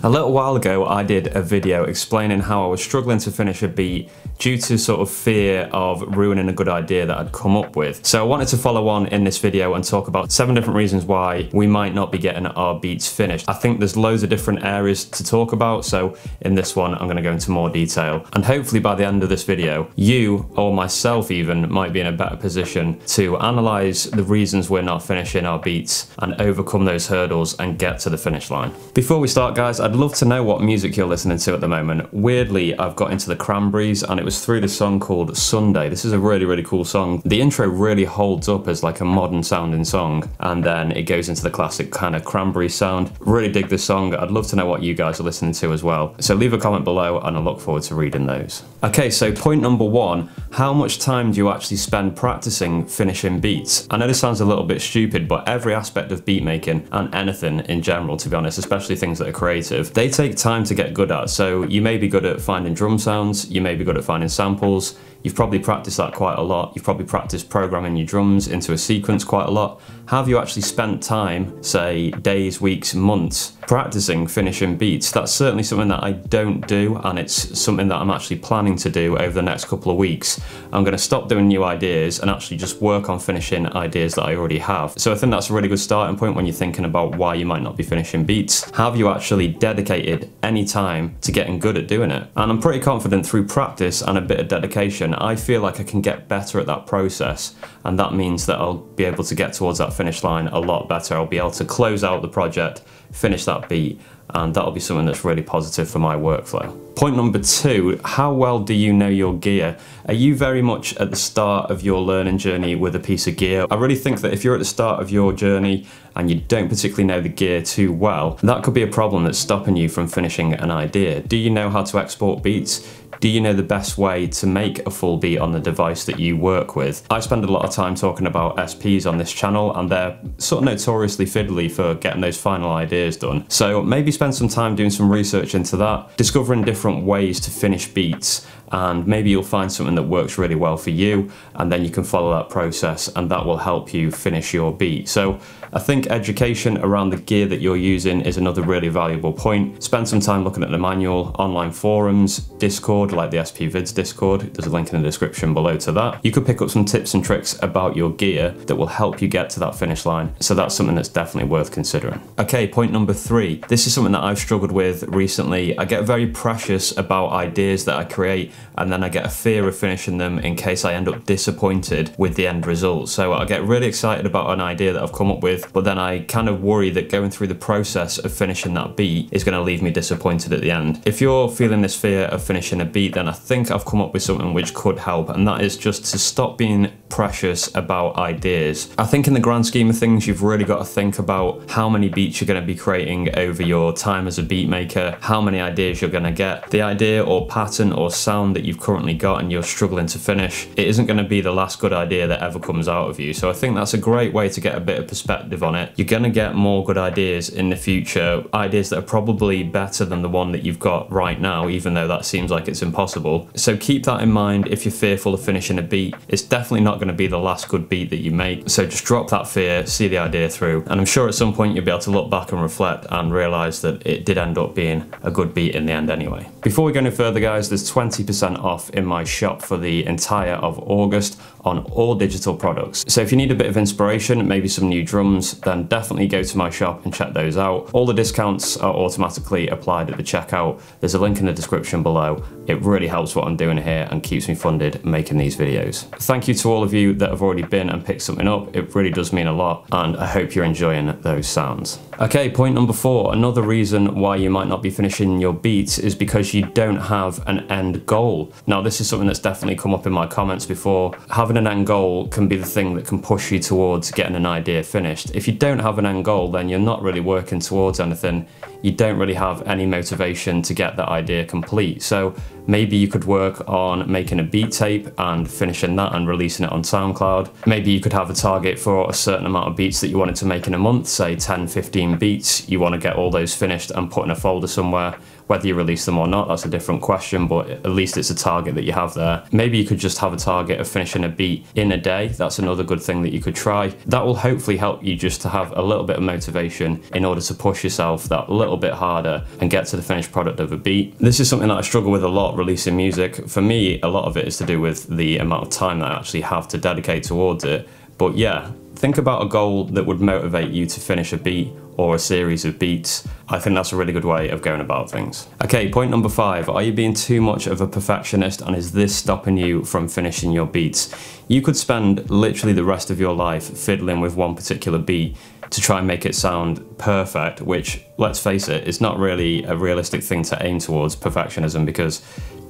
A little while ago, I did a video explaining how I was struggling to finish a beat due to sort of fear of ruining a good idea that I'd come up with. So I wanted to follow on in this video and talk about 7 different reasons why we might not be getting our beats finished. I think there's loads of different areas to talk about, so in this one, I'm gonna go into more detail. And hopefully by the end of this video, you, or myself even, might be in a better position to analyze the reasons we're not finishing our beats and overcome those hurdles and get to the finish line. Before we start, guys, I'd love to know what music you're listening to at the moment. Weirdly, I've got into the Cranberries and it was through the song called Sunday. This is a really, really cool song. The intro really holds up as like a modern sounding song, and then it goes into the classic kind of Cranberry sound. Really dig this song. I'd love to know what you guys are listening to as well. So leave a comment below and I look forward to reading those. Okay, so point number 1, how much time do you actually spend practicing finishing beats? I know this sounds a little bit stupid, but every aspect of beat making and anything in general, to be honest, especially things that are creative, they take time to get good at. So you may be good at finding drum sounds, you may be good at finding samples, you've probably practiced that quite a lot, you've probably practiced programming your drums into a sequence quite a lot. Have you actually spent time, say days, weeks, months, practicing finishing beats? That's certainly something that I don't do, and it's something that I'm actually planning to do over the next couple of weeks. I'm going to stop doing new ideas and actually just work on finishing ideas that I already have. So I think that's a really good starting point when you're thinking about why you might not be finishing beats. Have you actually dedicated any time to getting good at doing it? And I'm pretty confident through practice and a bit of dedication, I feel like I can get better at that process, and that means that I'll be able to get towards that finish line a lot better. I'll be able to close out the project, finish that beat, and that'll be something that's really positive for my workflow. Point number 2, how well do you know your gear? Are you very much at the start of your learning journey with a piece of gear? I really think that if you're at the start of your journey and you don't particularly know the gear too well, that could be a problem that's stopping you from finishing an idea. Do you know how to export beats? Do you know the best way to make a full beat on the device that you work with? I spend a lot of time talking about SPs on this channel, and they're sort of notoriously fiddly for getting those final ideas done. So maybe spend some time doing some research into that, discovering different ways to finish beats, and maybe you'll find something that works really well for you, and then you can follow that process and that will help you finish your beat. So I think education around the gear that you're using is another really valuable point. Spend some time looking at the manual, online forums, Discord, like the SP Vids Discord. There's a link in the description below to that. You could pick up some tips and tricks about your gear that will help you get to that finish line. So that's something that's definitely worth considering. Okay, point number 3. This is something that I've struggled with recently. I get very precious about ideas that I create, and then I get a fear of finishing them in case I end up disappointed with the end result. So I get really excited about an idea that I've come up with, but then I kind of worry that going through the process of finishing that beat is going to leave me disappointed at the end. If you're feeling this fear of finishing a beat, then I think I've come up with something which could help, and that is just to stop being precious about ideas. I think in the grand scheme of things, you've really got to think about how many beats you're going to be creating over your time as a beat maker, how many ideas you're going to get. The idea or pattern or sound that you've currently got and you're struggling to finish, it isn't going to be the last good idea that ever comes out of you. So I think that's a great way to get a bit of perspective on it. You're going to get more good ideas in the future, ideas that are probably better than the one that you've got right now, even though that seems like it's impossible. So keep that in mind if you're fearful of finishing a beat. It's definitely not going to be the last good beat that you make. So just drop that fear, see the idea through, and I'm sure at some point you'll be able to look back and reflect and realise that it did end up being a good beat in the end anyway. Before we go any further, guys, there's 20% off in my shop for the entire of August on all digital products. So if you need a bit of inspiration, maybe some new drums, then definitely go to my shop and check those out. All the discounts are automatically applied at the checkout. There's a link in the description below. It really helps what I'm doing here and keeps me funded making these videos. Thank you to all of you that have already been and picked something up. It really does mean a lot, and I hope you're enjoying those sounds. Okay, point number 4. Another reason why you might not be finishing your beats is because you don't have an end goal. Now, this is something that's definitely come up in my comments before. Having an end goal can be the thing that can push you towards getting an idea finished. If you don't have an end goal, then you're not really working towards anything. You don't really have any motivation to get that idea complete. So maybe you could work on making a beat tape and finishing that and releasing it on SoundCloud. Maybe you could have a target for a certain amount of beats that you wanted to make in a month, say 10, 15 15 beats. You want to get all those finished and put in a folder somewhere. Whether you release them or not, that's a different question, but at least it's a target that you have there. Maybe you could just have a target of finishing a beat in a day. That's another good thing that you could try. That will hopefully help you just to have a little bit of motivation in order to push yourself that little bit harder and get to the finished product of a beat. This is something that I struggle with a lot, releasing music. For me, a lot of it is to do with the amount of time that I actually have to dedicate towards it. But yeah, think about a goal that would motivate you to finish a beat or a series of beats. I think that's a really good way of going about things. Okay, point number 5. Are you being too much of a perfectionist, and is this stopping you from finishing your beats? You could spend literally the rest of your life fiddling with one particular beat to try and make it sound perfect, which, let's face it, is not really a realistic thing to aim towards, perfectionism, because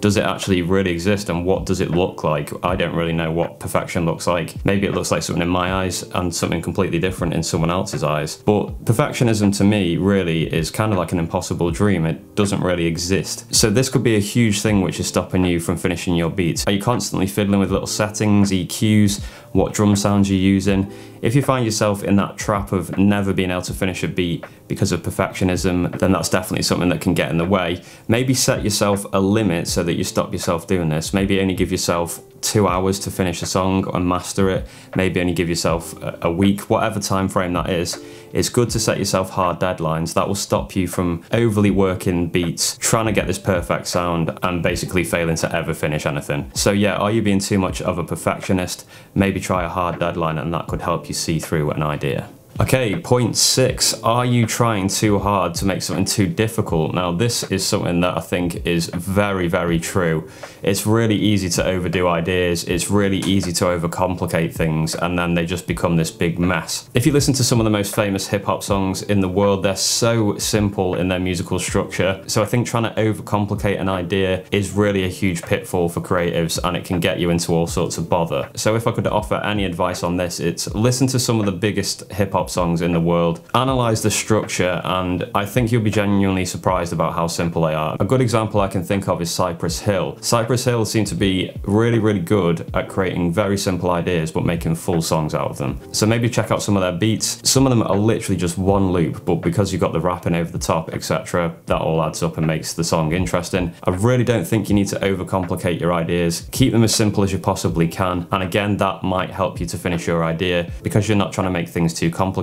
does it actually really exist, and what does it look like? I don't really know what perfection looks like. Maybe it looks like something in my eyes and something completely different in someone else's eyes. But perfectionism to me really is kind of like an impossible dream. It doesn't really exist. So this could be a huge thing which is stopping you from finishing your beats. Are you constantly fiddling with little settings, EQs, what drum sounds you're using? If you find yourself in that trap of never being able to finish a beat because of perfectionism, then that's definitely something that can get in the way. Maybe set yourself a limit so that you stop yourself doing this. Maybe only give yourself 2 hours to finish a song and master it. Maybe only give yourself a week, whatever time frame that is. It's good to set yourself hard deadlines. That will stop you from overly working beats, trying to get this perfect sound and basically failing to ever finish anything. So yeah, are you being too much of a perfectionist? Maybe try a hard deadline, and that could help you see through an idea. Okay, point 6, are you trying too hard to make something too difficult? Now this is something that I think is very, very true. It's really easy to overdo ideas, it's really easy to overcomplicate things, and then they just become this big mess. If you listen to some of the most famous hip hop songs in the world, they're so simple in their musical structure. So I think trying to overcomplicate an idea is really a huge pitfall for creatives, and it can get you into all sorts of bother. So if I could offer any advice on this, it's listen to some of the biggest hip hop songs in the world, analyze the structure, and I think you'll be genuinely surprised about how simple they are. A good example I can think of is Cypress Hill. Cypress Hill seem to be really, really good at creating very simple ideas but making full songs out of them. So maybe check out some of their beats. Some of them are literally just one loop, but because you've got the rapping over the top, etc., that all adds up and makes the song interesting. I really don't think you need to overcomplicate your ideas. Keep them as simple as you possibly can, and again, that might help you to finish your idea because you're not trying to make things too complicated.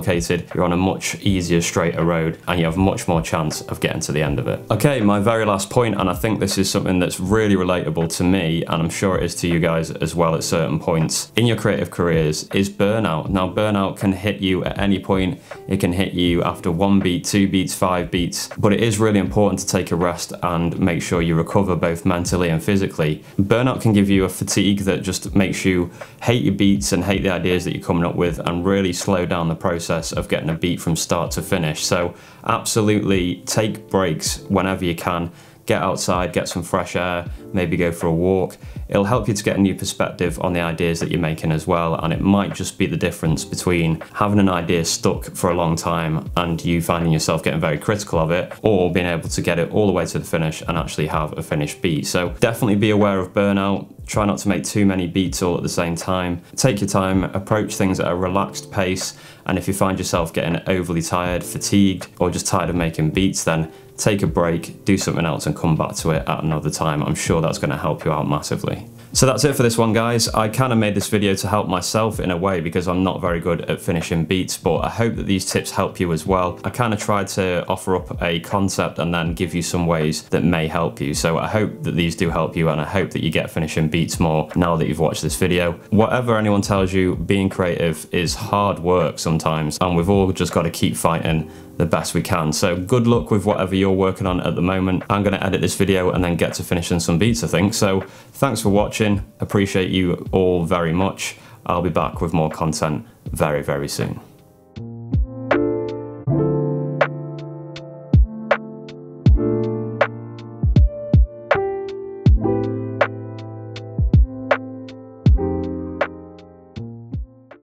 You're on a much easier, straighter road, and you have much more chance of getting to the end of it. Okay, my very last point, and I think this is something that's really relatable to me, and I'm sure it is to you guys as well at certain points in your creative careers, is burnout. Now, burnout can hit you at any point. It can hit you after 1 beat, 2 beats, 5 beats, but it is really important to take a rest and make sure you recover both mentally and physically. Burnout can give you a fatigue that just makes you hate your beats and hate the ideas that you're coming up with and really slow down the process of getting a beat from start to finish. So absolutely take breaks whenever you can. Get outside, get some fresh air, maybe go for a walk. It'll help you to get a new perspective on the ideas that you're making as well, and it might just be the difference between having an idea stuck for a long time and you finding yourself getting very critical of it, or being able to get it all the way to the finish and actually have a finished beat. So definitely be aware of burnout. Try not to make too many beats all at the same time. Take your time, approach things at a relaxed pace, and if you find yourself getting overly tired, fatigued, or just tired of making beats, then take a break, do something else, and come back to it at another time. I'm sure that's going to help you out massively. So that's it for this one, guys. I kind of made this video to help myself in a way because I'm not very good at finishing beats, but I hope that these tips help you as well. I kind of tried to offer up a concept and then give you some ways that may help you. So I hope that these do help you, and I hope that you get finishing beats more now that you've watched this video. Whatever anyone tells you, being creative is hard work sometimes, and we've all just got to keep fighting the best we can. So good luck with whatever you're working on at the moment. I'm going to edit this video and then get to finishing some beats, I think. So thanks for watching. Appreciate you all very much. I'll be back with more content very, very soon.